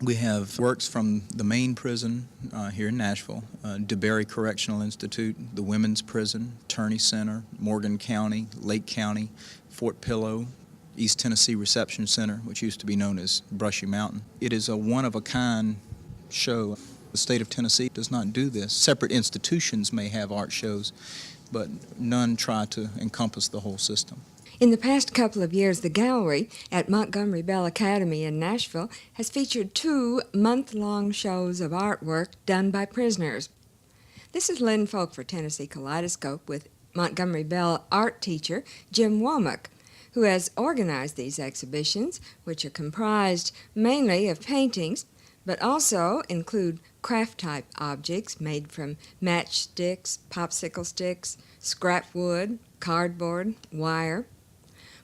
We have works from the main prison here in Nashville, DeBerry Correctional Institute, the Women's Prison, Turney Center, Morgan County, Lake County, Fort Pillow, East Tennessee Reception Center, which used to be known as Brushy Mountain. It is a one-of-a-kind show. The state of Tennessee does not do this. Separate institutions may have art shows, but none try to encompass the whole system. In the past couple of years, the gallery at Montgomery Bell Academy in Nashville has featured 2 month-long shows of artwork done by prisoners. This is Lynn Folk for Tennessee Kaleidoscope with Montgomery Bell art teacher Jim Womack, who has organized these exhibitions, which are comprised mainly of paintings, but also include craft-type objects made from matchsticks, popsicle sticks, scrap wood, cardboard, wire.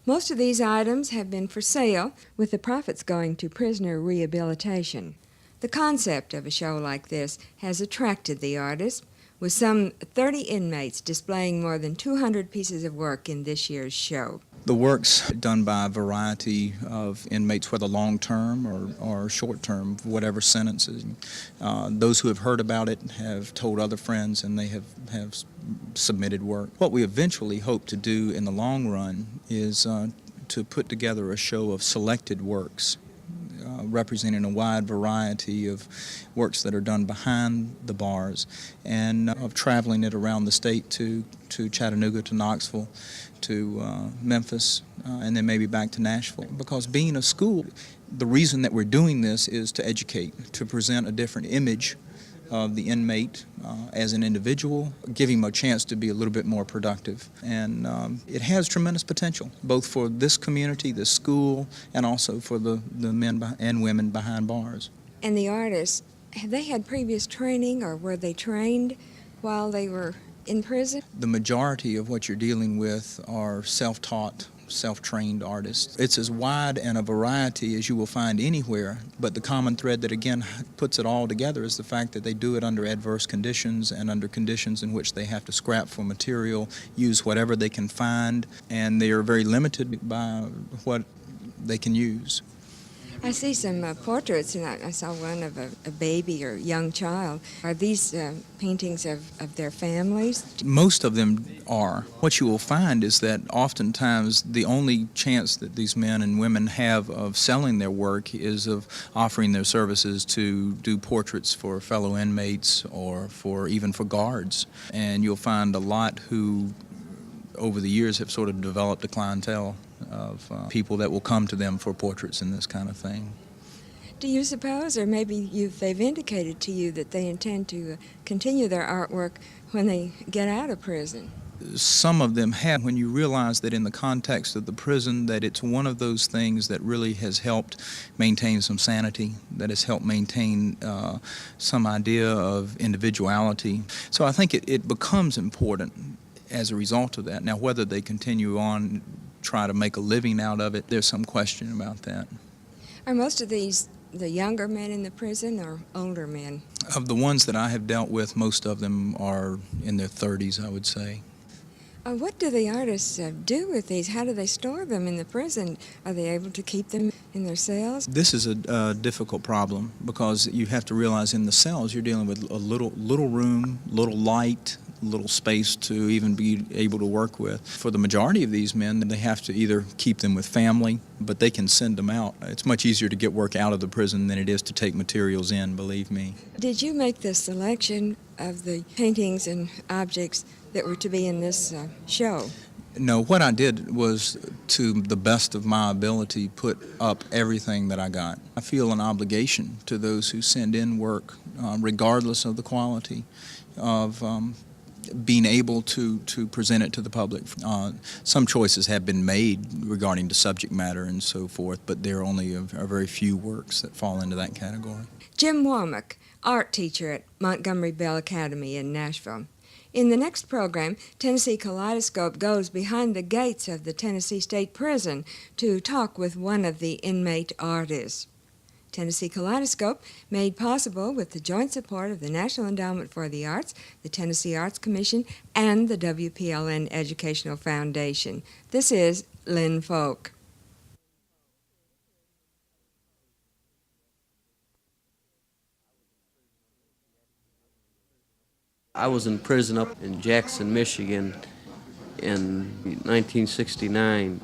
Most of these items have been for sale, with the profits going to prisoner rehabilitation. The concept of a show like this has attracted the artists, with some 30 inmates displaying more than 200 pieces of work in this year's show. The work's done by a variety of inmates, whether long-term or short-term, whatever sentences. Those who have heard about it have told other friends, and they have submitted work. What we eventually hope to do in the long run is to put together a show of selected works representing a wide variety of works that are done behind the bars, and of traveling it around the state to Chattanooga, to Knoxville, to Memphis, and then maybe back to Nashville. Because being a school, the reason that we're doing this is to educate, to present a different image of the inmate as an individual, give him a chance to be a little bit more productive. And it has tremendous potential, both for this community, this school, and also for the men and women behind bars. And the artists, have they had previous training, or were they trained while they were in prison? The majority of what you're dealing with are self-taught, self-trained artists. It's as wide and a variety as you will find anywhere, but the common thread that again puts it all together is the fact that they do it under adverse conditions, and under conditions in which they have to scrap for material, use whatever they can find, and they are very limited by what they can use. I see some portraits, and I saw one of a baby or young child. Are these paintings of their families? Most of them are. What you will find is that oftentimes the only chance that these men and women have of selling their work is of offering their services to do portraits for fellow inmates, or even for guards. And you'll find a lot who over the years have sort of developed a clientele of people that will come to them for portraits and this kind of thing. Do you suppose, or maybe they've indicated to you, that they intend to continue their artwork when they get out of prison? Some of them have. When you realize that in the context of the prison, that it's one of those things that really has helped maintain some sanity, that has helped maintain some idea of individuality. So I think it becomes important as a result of that. Now, whether they continue on, try to make a living out of it, there's some question about that. Are most of these the younger men in the prison, or older men? Of the ones that I have dealt with, most of them are in their 30s, I would say. What do the artists do with these? How do they store them in the prison? Are they able to keep them in their cells? This is a difficult problem, because you have to realize in the cells you're dealing with a little room, little light, little space to even be able to work with. For the majority of these men, they have to either keep them with family, but they can send them out. It's much easier to get work out of the prison than it is to take materials in, believe me. Did you make the selection of the paintings and objects that were to be in this show? No, what I did was, to the best of my ability, put up everything that I got. I feel an obligation to those who send in work, regardless of the quality, of being able to present it to the public. Some choices have been made regarding the subject matter and so forth, but there are only a very few works that fall into that category. Jim Womack, art teacher at Montgomery Bell Academy in Nashville. In the next program, Tennessee Kaleidoscope goes behind the gates of the Tennessee State Prison to talk with one of the inmate artists. Tennessee Kaleidoscope, made possible with the joint support of the National Endowment for the Arts, the Tennessee Arts Commission, and the WPLN Educational Foundation. This is Lynn Folk. I was in prison up in Jackson, Michigan in 1969,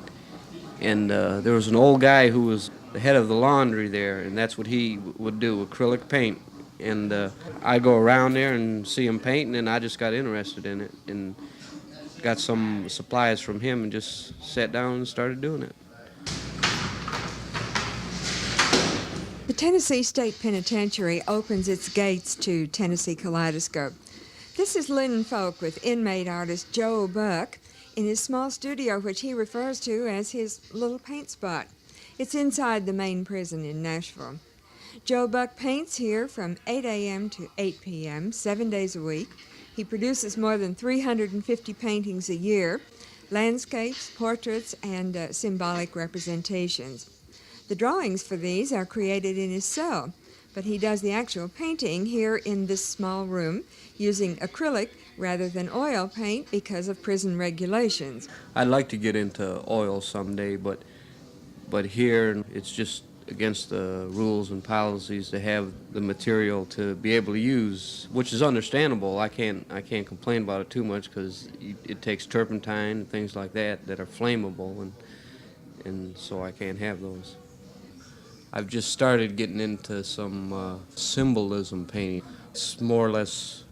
and there was an old guy who was the head of the laundry there, and that's what he would do, acrylic paint. And I go around there and see him painting, and I just got interested in it and got some supplies from him and just sat down and started doing it. The Tennessee State Penitentiary opens its gates to Tennessee Kaleidoscope. This is Lynn Folk with inmate artist Joe Buck in his small studio, which he refers to as his little paint spot. It's inside the main prison in Nashville. Joe Buck paints here from 8 a.m. to 8 p.m., 7 days a week. He produces more than 350 paintings a year, landscapes, portraits, and symbolic representations. The drawings for these are created in his cell, but he does the actual painting here in this small room using acrylic rather than oil paint because of prison regulations. I'd like to get into oil someday, but here it's just against the rules and policies to have the material to be able to use, which is understandable. I can't complain about it too much because it takes turpentine and things like that are flammable, and so I can't have those. I've just started getting into some symbolism painting. It's more or less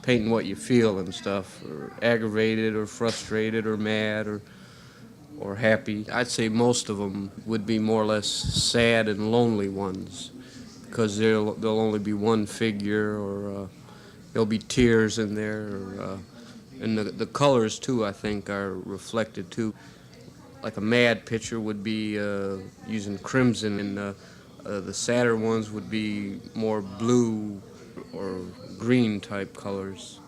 painting what you feel and stuff, or aggravated or frustrated or mad or happy. I'd say most of them would be more or less sad and lonely ones because there'll only be one figure, or there'll be tears in there, and the colors too, I think, are reflected too. Like a mad picture would be using crimson, and the sadder ones would be more blue or green type colors.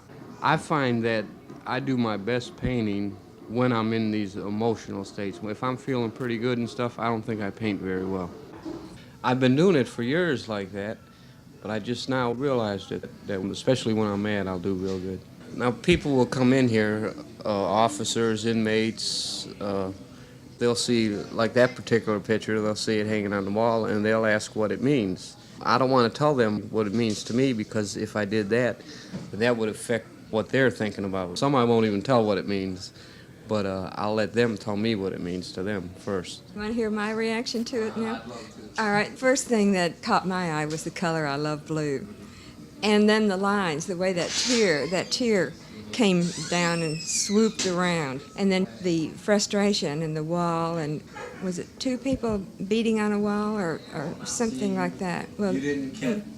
I find that I do my best painting when I'm in these emotional states. If I'm feeling pretty good and stuff, I don't think I paint very well. I've been doing it for years like that, but I just now realized that especially when I'm mad, I'll do real good. Now people will come in here, officers, inmates, they'll see, like that particular picture, they'll see it hanging on the wall, and they'll ask what it means. I don't want to tell them what it means to me, because if I did that, that would affect what they're thinking about. Some I won't even tell what it means, but I'll let them tell me what it means to them first. You want to hear my reaction to it now? All right, first thing that caught my eye was the color. I love blue. And then the lines, the way that tear came down and swooped around. And then the frustration and the wall, and was it two people beating on a wall or something like that? Well, You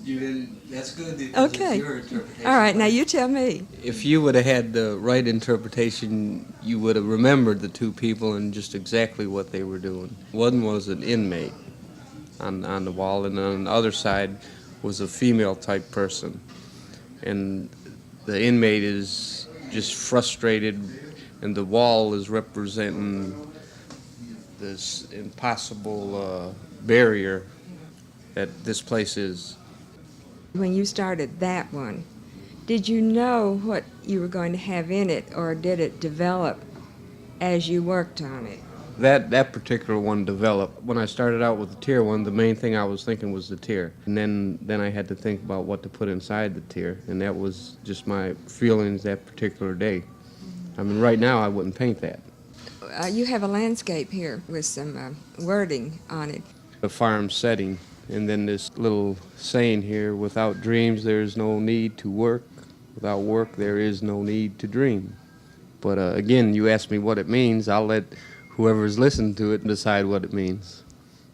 didn't, that's good. Okay. It's your interpretation. All right, now you tell me. If you would have had the right interpretation, you would have remembered the two people and just exactly what they were doing. One was an inmate on the wall, and on the other side was a female type person. And the inmate is just frustrated, and the wall is representing this impossible barrier that this place is. When you started that one, did you know what you were going to have in it, or did it develop as you worked on it? That particular one developed. When I started out with the tear one, the main thing I was thinking was the tear. And then I had to think about what to put inside the tear, and that was just my feelings that particular day. I mean, right now I wouldn't paint that. You have a landscape here with some wording on it. A farm setting, and then this little saying here, without dreams there is no need to work, without work there is no need to dream. But again, you ask me what it means, I'll let whoever's listened to it decide what it means.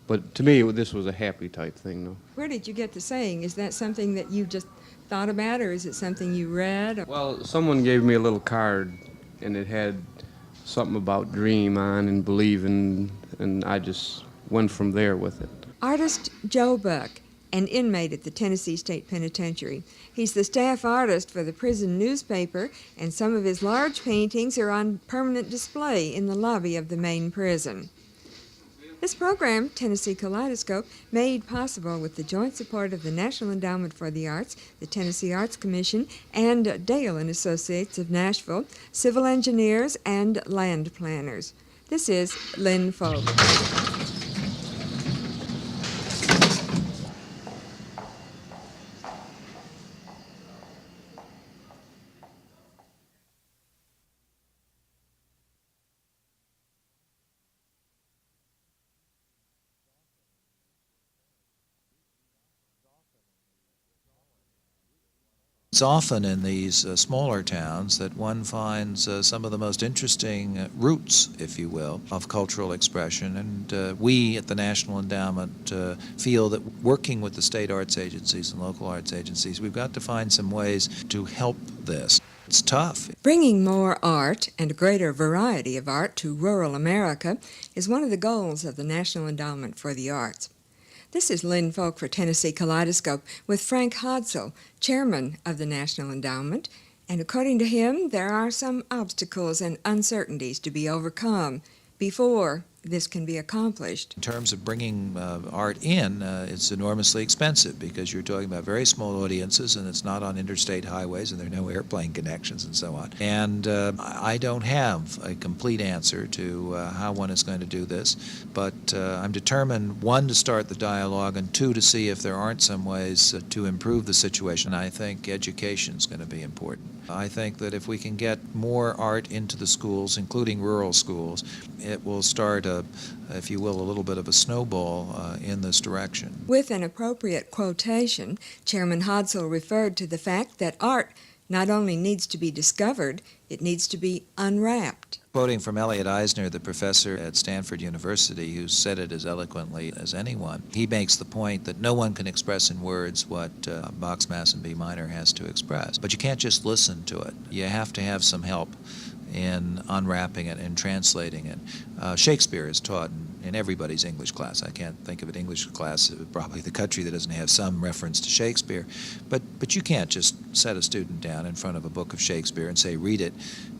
But to me, this was a happy type thing, though. Where did you get the saying? Is that something that you just thought about, or is it something you read? Or? Well, someone gave me a little card, and it had something about dream on and believing, and I just went from there with it. Artist Joe Buck, an inmate at the Tennessee State Penitentiary. He's the staff artist for the prison newspaper, and some of his large paintings are on permanent display in the lobby of the main prison. This program, Tennessee Kaleidoscope, made possible with the joint support of the National Endowment for the Arts, the Tennessee Arts Commission, and Dale and Associates of Nashville, civil engineers, and land planners. This is Lynn Folk. It's often in these smaller towns that one finds some of the most interesting roots, if you will, of cultural expression. And we at the National Endowment feel that working with the state arts agencies and local arts agencies, we've got to find some ways to help this. It's tough. Bringing more art and a greater variety of art to rural America is one of the goals of the National Endowment for the Arts. This is Lynn Folk for Tennessee Kaleidoscope with Frank Hodsoll, chairman of the National Endowment, and according to him, there are some obstacles and uncertainties to be overcome before this can be accomplished. In terms of bringing art in, it's enormously expensive because you're talking about very small audiences and it's not on interstate highways and there are no airplane connections and so on. And I don't have a complete answer to how one is going to do this, but I'm determined, one, to start the dialogue, and two, to see if there aren't some ways to improve the situation. I think education is going to be important. I think that if we can get more art into the schools, including rural schools, it will start if you will, a little bit of a snowball in this direction. With an appropriate quotation, Chairman Hodsoll referred to the fact that art not only needs to be discovered, it needs to be unwrapped. Quoting from Elliot Eisner, the professor at Stanford University, who said it as eloquently as anyone, he makes the point that no one can express in words what Bach's Mass in B minor has to express. But you can't just listen to it. You have to have some help in unwrapping it and translating it. Shakespeare is taught in everybody's English class. I can't think of an English class, probably the country, that doesn't have some reference to Shakespeare. But you can't just set a student down in front of a book of Shakespeare and say, read it,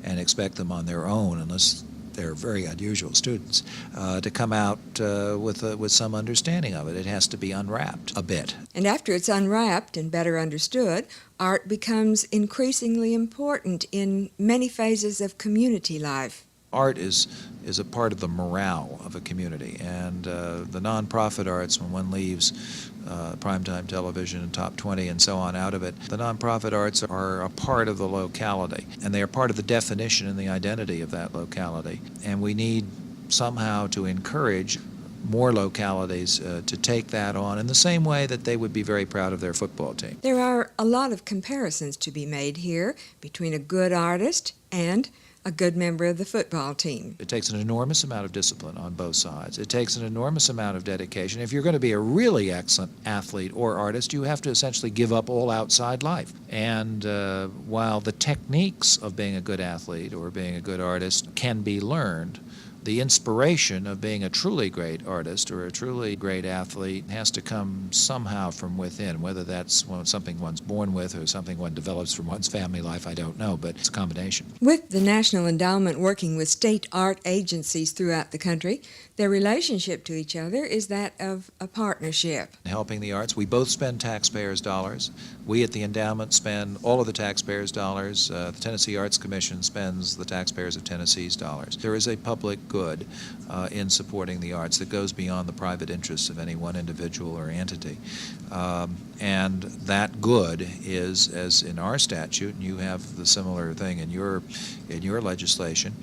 and expect them on their own, unless they're very unusual students, to come out with some understanding of it. It has to be unwrapped a bit. And after it's unwrapped and better understood, art becomes increasingly important in many phases of community life. Art is a part of the morale of a community, and the nonprofit arts, when one leaves primetime television and top 20 and so on out of it, the nonprofit arts are a part of the locality, and they are part of the definition and the identity of that locality. And we need somehow to encourage more localities to take that on in the same way that they would be very proud of their football team. There are a lot of comparisons to be made here between a good artist and a good member of the football team. It takes an enormous amount of discipline on both sides. It takes an enormous amount of dedication. If you're going to be a really excellent athlete or artist, you have to essentially give up all outside life. And while the techniques of being a good athlete or being a good artist can be learned, the inspiration of being a truly great artist or a truly great athlete has to come somehow from within, whether that's something one's born with or something one develops from one's family life, I don't know, but it's a combination. With the National Endowment working with state art agencies throughout the country, their relationship to each other is that of a partnership. Helping the arts, we both spend taxpayers' dollars. We at the endowment spend all of the taxpayers' dollars. The Tennessee Arts Commission spends the taxpayers of Tennessee's dollars. There is a public good in supporting the arts that goes beyond the private interests of any one individual or entity. And that good is, as in our statute, and you have the similar thing in your legislation,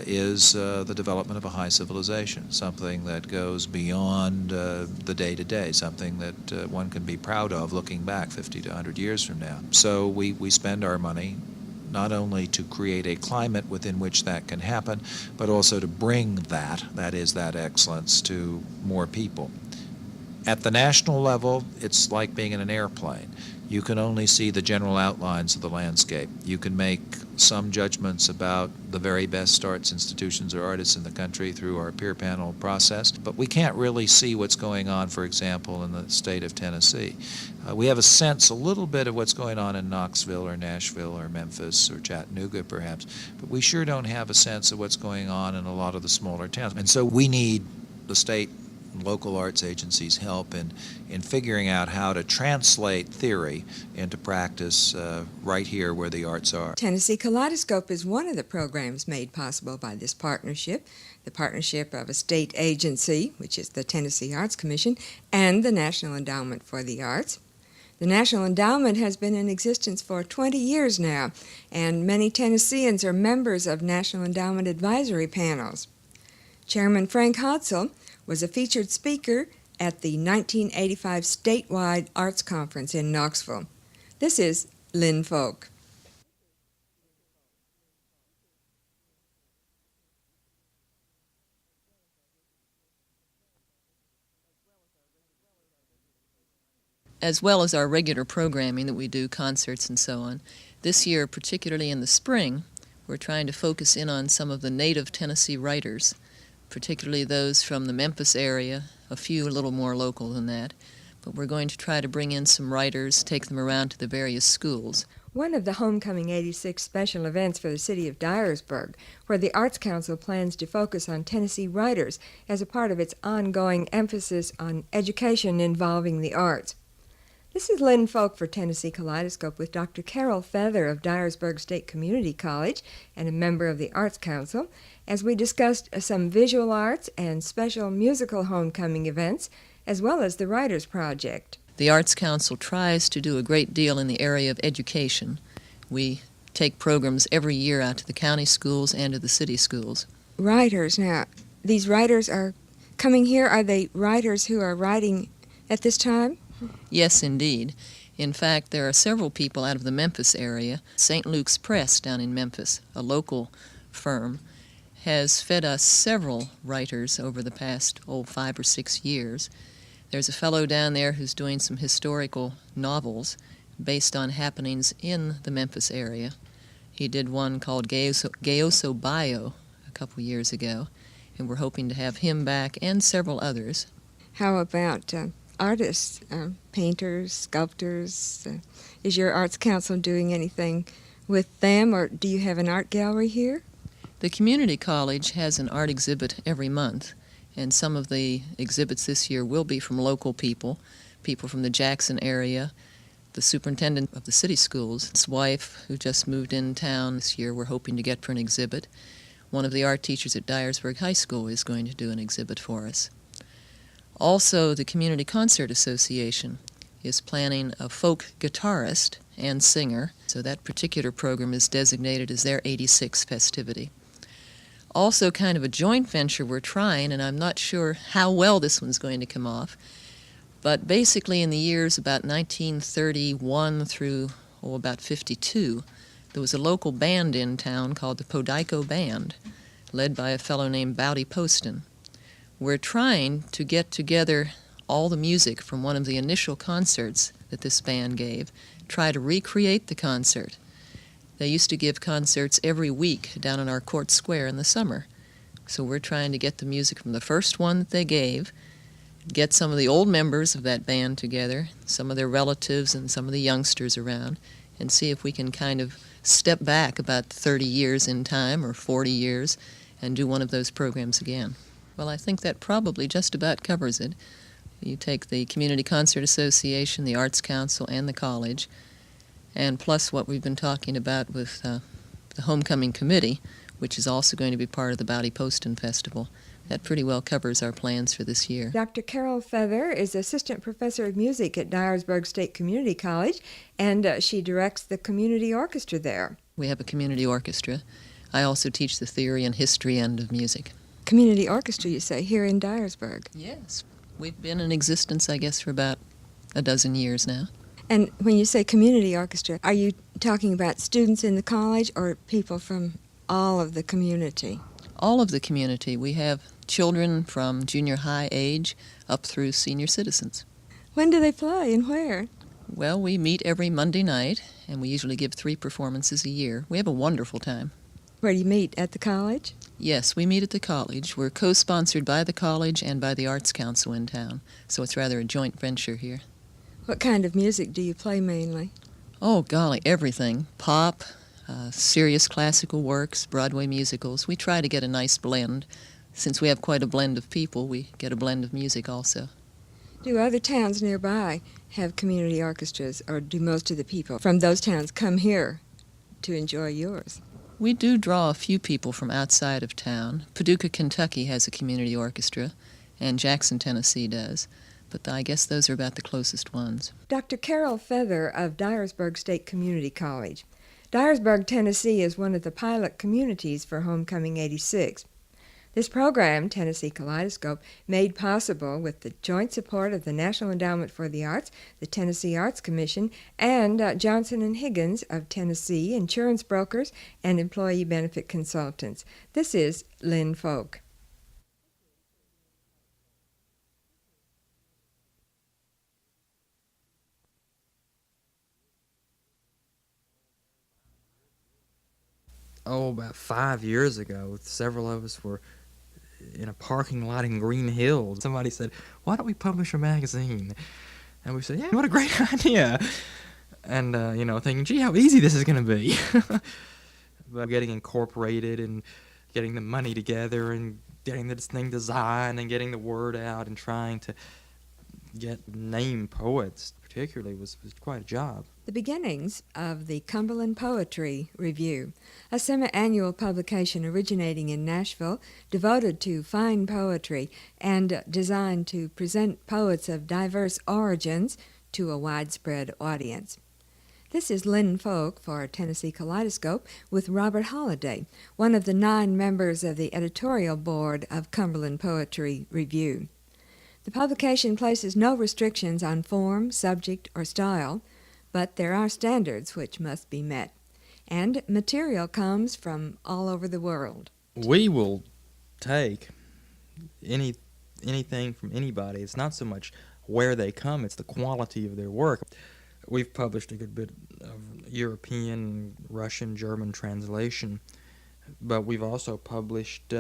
is the development of a high civilization, something that goes beyond the day-to-day, something that one can be proud of looking back 50 to 100 years from now. So we spend our money not only to create a climate within which that can happen, but also to bring that is that excellence, to more people. At the national level, it's like being in an airplane. You can only see the general outlines of the landscape. You can make some judgments about the very best arts institutions or artists in the country through our peer panel process, but we can't really see what's going on, for example, in the state of Tennessee. We have a sense, a little bit, of what's going on in Knoxville or Nashville or Memphis or Chattanooga, perhaps, but we sure don't have a sense of what's going on in a lot of the smaller towns. And so we need the state and local arts agencies' help in figuring out how to translate theory into practice right here where the arts are. Tennessee Kaleidoscope is one of the programs made possible by this partnership, the partnership of a state agency, which is the Tennessee Arts Commission, and the National Endowment for the Arts. The National Endowment has been in existence for 20 years now, and many Tennesseans are members of National Endowment advisory panels. Chairman Frank Hodsoll was a featured speaker at the 1985 statewide arts conference in Knoxville. This is Lynn Folk. As well as our regular programming that we do, concerts and so on. This year, particularly in the spring, we're trying to focus in on some of the native Tennessee writers, particularly those from the Memphis area, a few a little more local than that. But we're going to try to bring in some writers, take them around to the various schools. One of the Homecoming 86 special events for the city of Dyersburg, where the Arts Council plans to focus on Tennessee writers as a part of its ongoing emphasis on education involving the arts. This is Lynn Folk for Tennessee Kaleidoscope with Dr. Carol Feather of Dyersburg State Community College and a member of the Arts Council, as we discussed some visual arts and special musical homecoming events, as well as the Writers Project. The Arts Council tries to do a great deal in the area of education. We take programs every year out to the county schools and to the city schools. Writers, now, these writers are coming here. Are they writers who are writing at this time? Yes, indeed. In fact, there are several people out of the Memphis area. St. Luke's Press down in Memphis, a local firm, has fed us several writers over the past, 5 or 6 years. There's a fellow down there who's doing some historical novels based on happenings in the Memphis area. He did one called Gayoso Bio a couple years ago, and we're hoping to have him back and several others. How about artists, painters, sculptors? Is your Arts Council doing anything with them, or do you have an art gallery here? The community college has an art exhibit every month, and some of the exhibits this year will be from local people from the Jackson area. The superintendent of the city schools, his wife, who just moved in town this year, we're hoping to get for an exhibit. One of the art teachers at Dyersburg High School is going to do an exhibit for us. Also, the Community Concert Association is planning a folk guitarist and singer, so that particular program is designated as their 86th festivity. Also, kind of a joint venture we're trying, and I'm not sure how well this one's going to come off, but basically in the years about 1931 through about 52, there was a local band in town called the Podyko Band, led by a fellow named Bowdy Poston. We're trying to get together all the music from one of the initial concerts that this band gave, try to recreate the concert. They used to give concerts every week down in our court square in the summer. So we're trying to get the music from the first one that they gave, get some of the old members of that band together, some of their relatives and some of the youngsters around, and see if we can kind of step back about 30 years in time or 40 years and do one of those programs again. Well, I think that probably just about covers it. You take the Community Concert Association, the Arts Council, and the college, and plus what we've been talking about with the Homecoming Committee, which is also going to be part of the Bowdy Poston Festival. That pretty well covers our plans for this year. Dr. Carol Feather is Assistant Professor of Music at Dyersburg State Community College, and she directs the community orchestra there. We have a community orchestra. I also teach the theory and history end of music. Community orchestra, you say, here in Dyersburg? Yes. We've been in existence, I guess, for about a dozen years now. And when you say community orchestra, are you talking about students in the college or people from all of the community? All of the community. We have children from junior high age up through senior citizens. When do they play and where? Well, we meet every Monday night, and we usually give 3 performances a year. We have a wonderful time. Where do you meet? At the college? Yes, we meet at the college. We're co-sponsored by the college and by the Arts Council in town, so it's rather a joint venture here. What kind of music do you play mainly? Oh, golly, everything. Pop, serious classical works, Broadway musicals. We try to get a nice blend. Since we have quite a blend of people, we get a blend of music also. Do other towns nearby have community orchestras, or do most of the people from those towns come here to enjoy yours? We do draw a few people from outside of town. Paducah, Kentucky has a community orchestra, and Jackson, Tennessee does. But I guess those are about the closest ones. Dr. Carol Feather of Dyersburg State Community College. Dyersburg, Tennessee is one of the pilot communities for Homecoming 86. This program, Tennessee Kaleidoscope, made possible with the joint support of the National Endowment for the Arts, the Tennessee Arts Commission, and Johnson & Higgins of Tennessee, insurance brokers and employee benefit consultants. This is Lynn Folk. About 5 years ago, several of us were in a parking lot in Green Hills. Somebody said, "Why don't we publish a magazine?" And we said, "Yeah, what a great idea!" And thinking, "Gee, how easy this is going to be!" But getting incorporated and getting the money together and getting this thing designed and getting the word out and trying to get named poets, particularly, was quite a job. The beginnings of the Cumberland Poetry Review, a semi-annual publication originating in Nashville, devoted to fine poetry and designed to present poets of diverse origins to a widespread audience. This is Lynn Folk for Tennessee Kaleidoscope with Robert Holliday, one of the 9 members of the editorial board of Cumberland Poetry Review. The publication places no restrictions on form, subject, or style, but there are standards which must be met, and material comes from all over the world. We will take anything from anybody. It's not so much where they come, it's the quality of their work. We've published a good bit of European, Russian, German translation, but we've also published,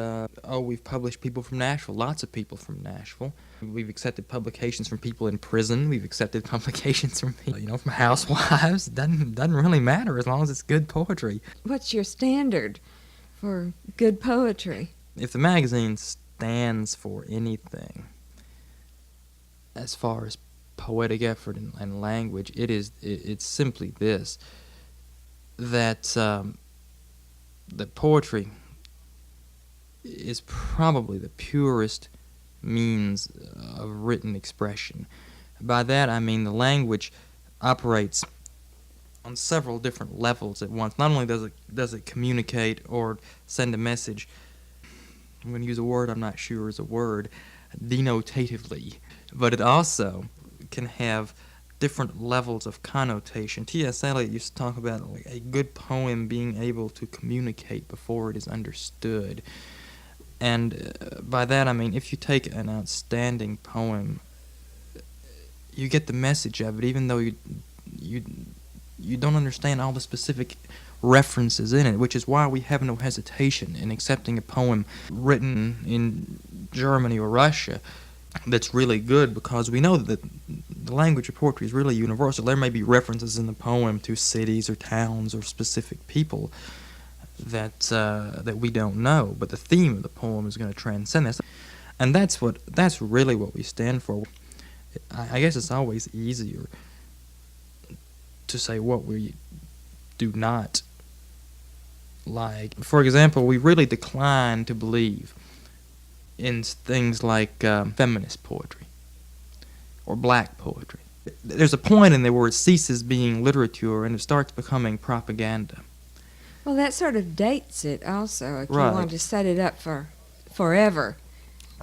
we've published people from Nashville, lots of people from Nashville. We've accepted publications from people in prison. We've accepted publications from people, from housewives. Doesn't really matter as long as it's good poetry. What's your standard for good poetry? If the magazine stands for anything, as far as poetic effort and language, it's simply this, that that poetry is probably the purest means of written expression. By that I mean the language operates on several different levels at once. Not only does it communicate or send a message, I'm going to use a word I'm not sure is a word, denotatively, but it also can have different levels of connotation. T.S. Eliot used to talk about a good poem being able to communicate before it is understood. And by that I mean if you take an outstanding poem, you get the message of it, even though you don't understand all the specific references in it, which is why we have no hesitation in accepting a poem written in Germany or Russia that's really good, because we know that the language of poetry is really universal. There may be references in the poem to cities or towns or specific people that we don't know, but the theme of the poem is going to transcend this, and that's really what we stand for. I guess it's always easier to say what we do not like. For example, we really decline to believe in things like feminist poetry or black poetry. There's a point in there where it ceases being literature and it starts becoming propaganda. Well, that sort of dates it also, if Right. you want to set it up for forever.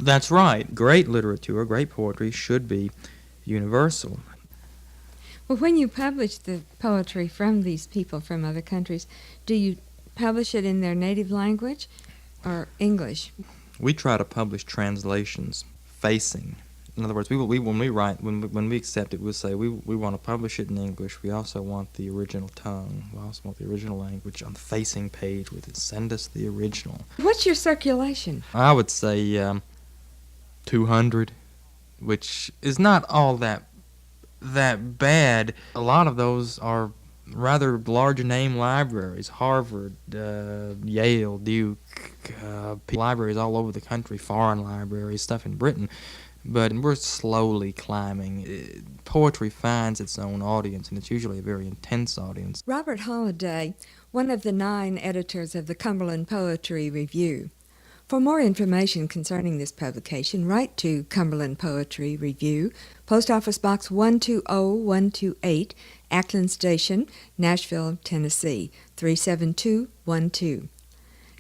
That's right. Great literature, great poetry should be universal. Well, when you publish the poetry from these people from other countries, do you publish it in their native language or English? We try to publish translations facing. In other words, when we accept it, we'll say we want to publish it in English. We also want the original tongue. We also want the original language on the facing page with it. Send us the original. What's your circulation? I would say 200, which is not all that bad. A lot of those are rather large name libraries, Harvard, Yale, Duke, libraries all over the country, foreign libraries, stuff in Britain. But we're slowly climbing. Poetry finds its own audience, and it's usually a very intense audience. Robert Holliday, one of the 9 editors of the Cumberland Poetry Review. For more information concerning this publication, write to Cumberland Poetry Review, Post Office Box 120128, Ackland Station, Nashville, Tennessee, 37212.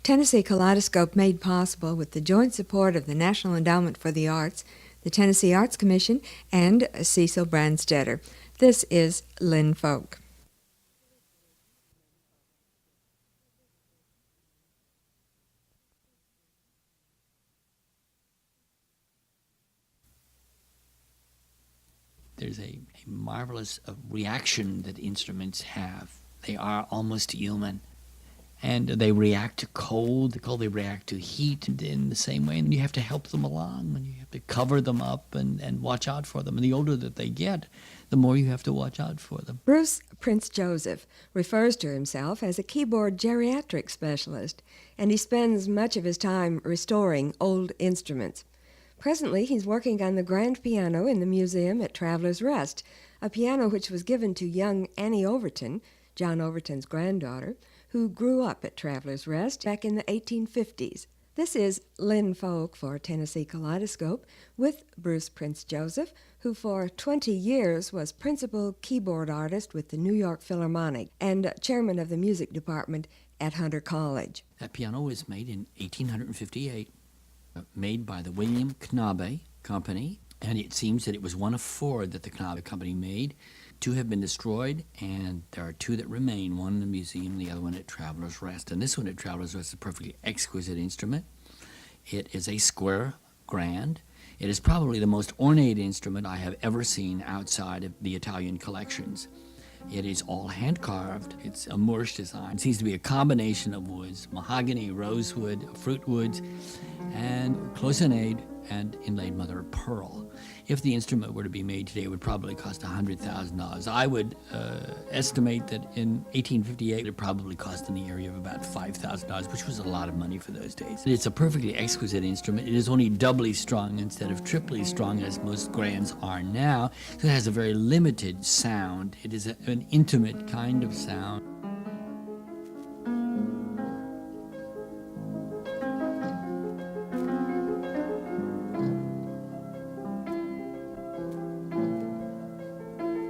Tennessee Kaleidoscope made possible with the joint support of the National Endowment for the Arts, the Tennessee Arts Commission, and Cecil Brandstetter. This is Lynn Folk. There's a marvelous reaction that instruments have. They are almost human. And they react to cold, they react to heat in the same way, and you have to help them along, and you have to cover them up and watch out for them. And the older that they get, the more you have to watch out for them. Bruce Prince Joseph refers to himself as a keyboard geriatric specialist, and he spends much of his time restoring old instruments. Presently, he's working on the grand piano in the museum at Traveller's Rest, a piano which was given to young Annie Overton, John Overton's granddaughter, who grew up at Traveller's Rest back in the 1850s. This is Lynn Folk for Tennessee Kaleidoscope with Bruce Prince Joseph, who for 20 years was principal keyboard artist with the New York Philharmonic and chairman of the music department at Hunter College. That piano was made in 1858, made by the William Knabe Company, and it seems that it was one of 4 that the Knabe Company made. 2 have been destroyed, and there are 2 that remain, one in the museum, the other one at Traveller's Rest. And this one at Traveller's Rest is a perfectly exquisite instrument. It is a square grand. It is probably the most ornate instrument I have ever seen outside of the Italian collections. It is all hand-carved. It's a Moorish design. It seems to be a combination of woods, mahogany, rosewood, fruit woods, and cloisonné and inlaid mother of pearl. If the instrument were to be made today, it would probably cost $100,000. I would estimate that in 1858, it probably cost in the area of about $5,000, which was a lot of money for those days. It's a perfectly exquisite instrument. It is only doubly strung instead of triply strung, as most grands are now. So it has a very limited sound. It is an intimate kind of sound.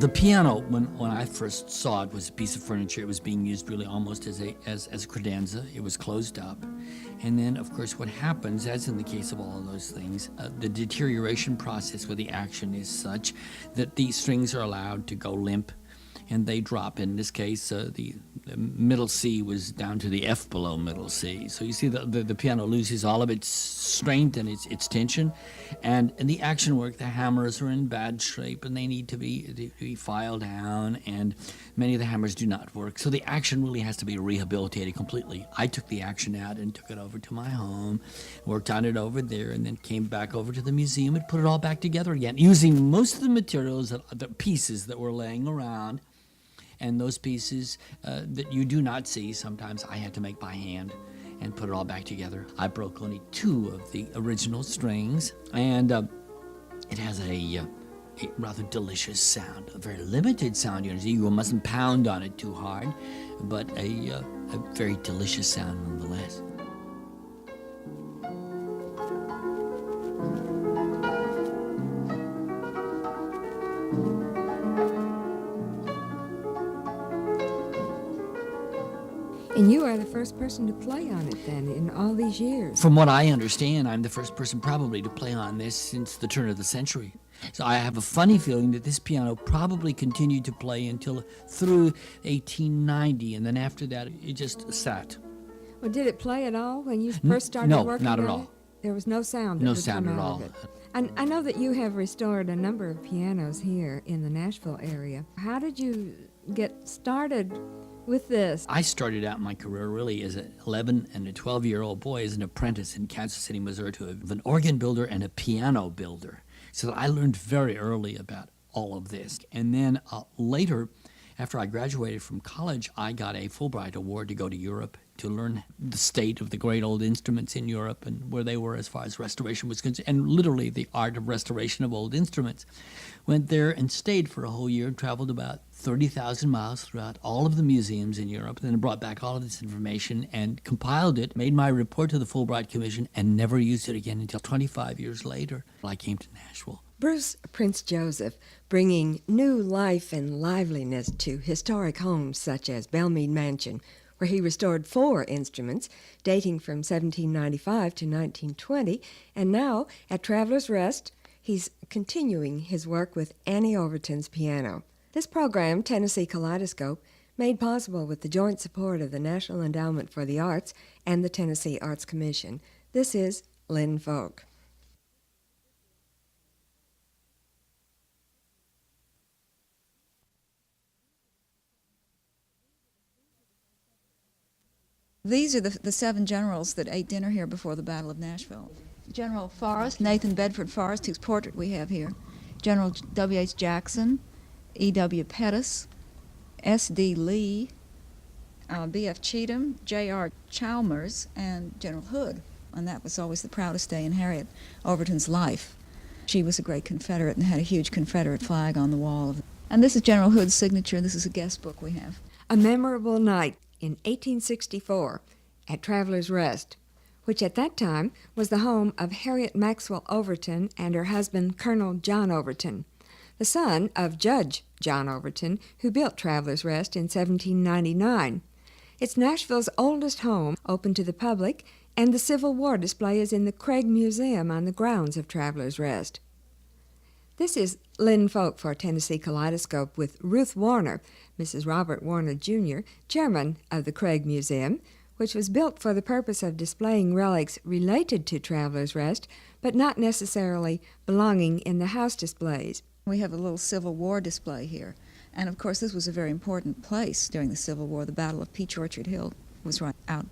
The piano, when I first saw it, was a piece of furniture. It was being used really almost as a credenza. It was closed up. And then, of course, what happens, as in the case of all of those things, the deterioration process with the action is such that the strings are allowed to go limp, and they drop. In this case, the middle C was down to the F below middle C. So you see the piano loses all of its strength and its tension. And in the action work, the hammers are in bad shape, and they need to be filed down, and many of the hammers do not work. So the action really has to be rehabilitated completely. I took the action out and took it over to my home, worked on it over there, and then came back over to the museum and put it all back together again, using most of the materials, the pieces that were laying around. And those pieces that you do not see, sometimes I had to make by hand and put it all back together. I broke only 2 of the original strings, and it has a rather delicious sound, a very limited sound. You mustn't pound on it too hard, but a very delicious sound nonetheless. And you are the first person to play on it then in all these years. From what I understand, I'm the first person probably to play on this since the turn of the century. So I have a funny feeling that this piano probably continued to play until through 1890, and then after that it just sat. Well, did it play at all when you first started No, working not on at it? all. There was no sound that No would sound come at out all. of it. And I know that you have restored a number of pianos here in the Nashville area. How did you get started with this? I started out my career really as an 11 and a 12-year-old boy as an apprentice in Kansas City, Missouri, to an organ builder and a piano builder. So I learned very early about all of this. And then later, after I graduated from college, I got a Fulbright Award to go to Europe to learn the state of the great old instruments in Europe and where they were as far as restoration was concerned, and literally the art of restoration of old instruments. Went there and stayed for a whole year, traveled about 30,000 miles throughout all of the museums in Europe, then brought back all of this information and compiled it, made my report to the Fulbright Commission, and never used it again until 25 years later. I came to Nashville. Bruce Prince Joseph, bringing new life and liveliness to historic homes such as Belmead Mansion, where he restored 4 instruments dating from 1795 to 1920, and now at Traveller's Rest, he's continuing his work with Annie Overton's piano. This program, Tennessee Kaleidoscope, made possible with the joint support of the National Endowment for the Arts and the Tennessee Arts Commission. This is Lynn Folk. These are the 7 generals that ate dinner here before the Battle of Nashville. General Forrest, Nathan Bedford Forrest, whose portrait we have here. General W.H. Jackson, E.W. Pettus, S.D. Lee, B.F. Cheatham, J.R. Chalmers, and General Hood. And that was always the proudest day in Harriet Overton's life. She was a great Confederate and had a huge Confederate flag on the wall. And this is General Hood's signature. This is a guest book we have. A memorable night in 1864 at Traveller's Rest, which at that time was the home of Harriet Maxwell Overton and her husband, Colonel John Overton, the son of Judge John Overton, who built Traveller's Rest in 1799. It's Nashville's oldest home, open to the public, and the Civil War display is in the Craig Museum on the grounds of Traveller's Rest. This is Lynn Folk for Tennessee Kaleidoscope with Ruth Warner, Mrs. Robert Warner, Jr., chairman of the Craig Museum, which was built for the purpose of displaying relics related to Traveller's Rest, but not necessarily belonging in the house displays. We have a little Civil War display here. And of course, this was a very important place during the Civil War. The Battle of Peach Orchard Hill was right out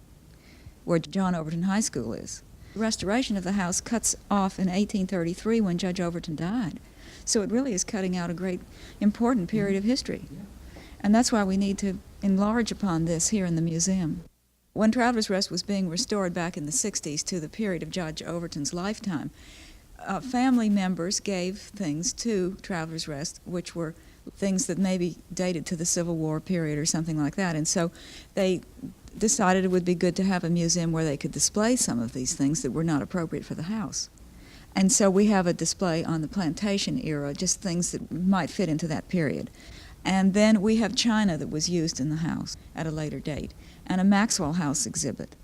where John Overton High School is. The restoration of the house cuts off in 1833 when Judge Overton died. So it really is cutting out a great, important period of history. And that's why we need to enlarge upon this here in the museum. When Traveller's Rest was being restored back in the 60s to the period of Judge Overton's lifetime, family members gave things to Traveller's Rest, which were things that maybe dated to the Civil War period or something like that. And so they decided it would be good to have a museum where they could display some of these things that were not appropriate for the house. And so we have a display on the plantation era, just things that might fit into that period. And then we have china that was used in the house at a later date, and a Maxwell House exhibit.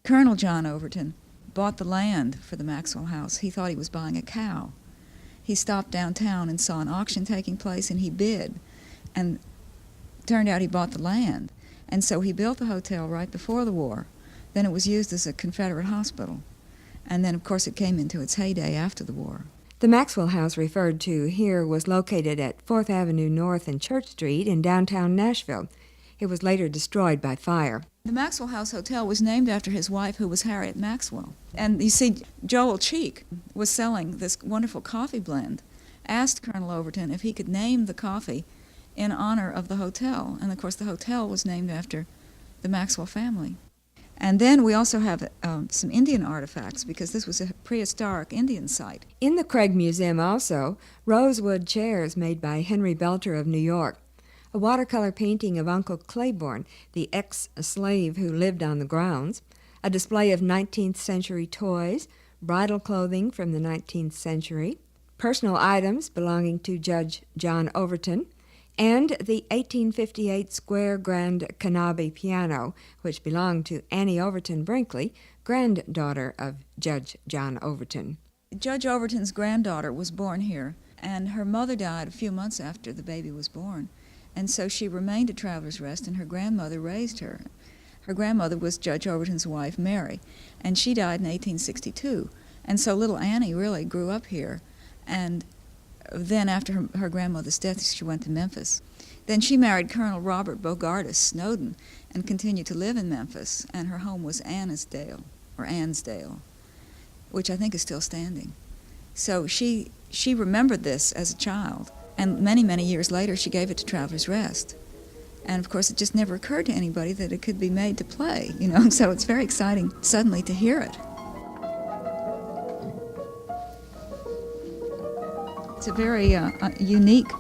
Colonel John Overton bought the land for the Maxwell House. He thought he was buying a cow. He stopped downtown and saw an auction taking place, and he bid. And turned out he bought the land. And so he built the hotel right before the war. Then it was used as a Confederate hospital. And then, of course, it came into its heyday after the war. The Maxwell House referred to here was located at 4th Avenue North and Church Street in downtown Nashville. It was later destroyed by fire. The Maxwell House Hotel was named after his wife, who was Harriet Maxwell. And you see, Joel Cheek was selling this wonderful coffee blend, asked Colonel Overton if he could name the coffee in honor of the hotel. And, of course, the hotel was named after the Maxwell family. And then we also have some Indian artifacts, because this was a prehistoric Indian site. In the Craig Museum also, rosewood chairs made by Henry Belter of New York, a watercolor painting of Uncle Claiborne, the ex-slave who lived on the grounds, a display of 19th century toys, bridal clothing from the 19th century, personal items belonging to Judge John Overton, and the 1858 square grand Canabi piano, which belonged to Annie Overton Brinkley, granddaughter of Judge John Overton. Judge Overton's granddaughter was born here, and her mother died a few months after the baby was born. And so she remained at Traveller's Rest, and her grandmother raised her. Her grandmother was Judge Overton's wife, Mary, and she died in 1862. And so little Annie really grew up here, and then after her grandmother's death, she went to Memphis. Then she married Colonel Robert Bogardus Snowden and continued to live in Memphis, and her home was Ansdale, which I think is still standing. So she remembered this as a child, and many, many years later she gave it to Traveller's Rest. And of course it just never occurred to anybody that it could be made to play, so it's very exciting suddenly to hear it. It's a very unique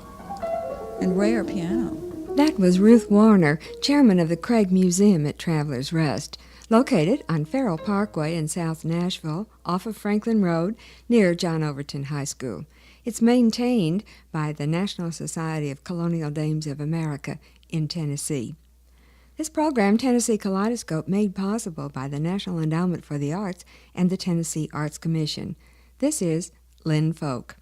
and rare piano. That was Ruth Warner, chairman of the Craig Museum at Traveller's Rest, located on Farrell Parkway in South Nashville, off of Franklin Road, near John Overton High School. It's maintained by the National Society of Colonial Dames of America in Tennessee. This program, Tennessee Kaleidoscope, made possible by the National Endowment for the Arts and the Tennessee Arts Commission. This is Lynn Folk.